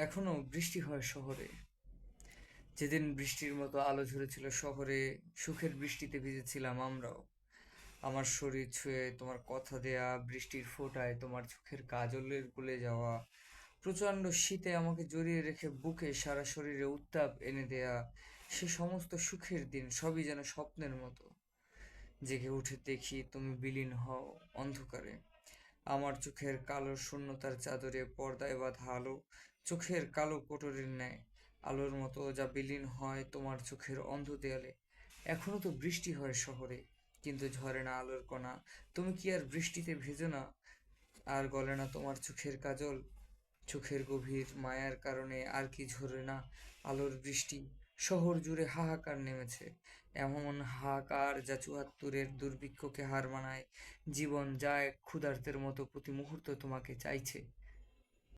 এখনো বৃষ্টি হয় শহরে। যেদিন বৃষ্টির মতো আলো ঝরেছিল শহরে, সুখের বৃষ্টিতে ভিজেছিলাম আমরাও। আমার শরীর ছুঁয়ে তোমার কথা দেয়া, বৃষ্টির ফোঁটায় তোমার চোখের কাজলের গলে যাওয়া, প্রচণ্ড শীতে আমাকে জড়িয়ে রেখে বুকে সারা শরীরে উত্তাপ এনে দেয়া, সে সমস্ত সুখের দিন সবই যেন স্বপ্নের মতো। জেগে উঠে দেখি তুমি বিলীন হও অন্ধকারে। আমার চোখের কালো শূন্যতার চাদরে পর্দায় বাঁধা আলো, চোখের কালো কোটরের ন্যায় আলোর মতো যা বিলীন হয় তোমার চোখের অন্ধ দেয়ালে। এখনো তো বৃষ্টি হয় শহরে, কিন্তু ঝরে না আলোর কণা। তুমি কি আর বৃষ্টিতে ভেজো না? আর গলে না তোমার চোখের কাজল? চোখের গভীর মায়ার কারণে আর কি ঝরে না আলোর বৃষ্টি? শহর জুড়ে হাহাকার নেমেছে, এমন হাহাকার যা চুয়াত্তরের দুর্ভিক্ষকে হার মানায়। জীবন যা এক ক্ষুধার্তের মতো প্রতি মুহূর্ত তোমাকে চাইছে।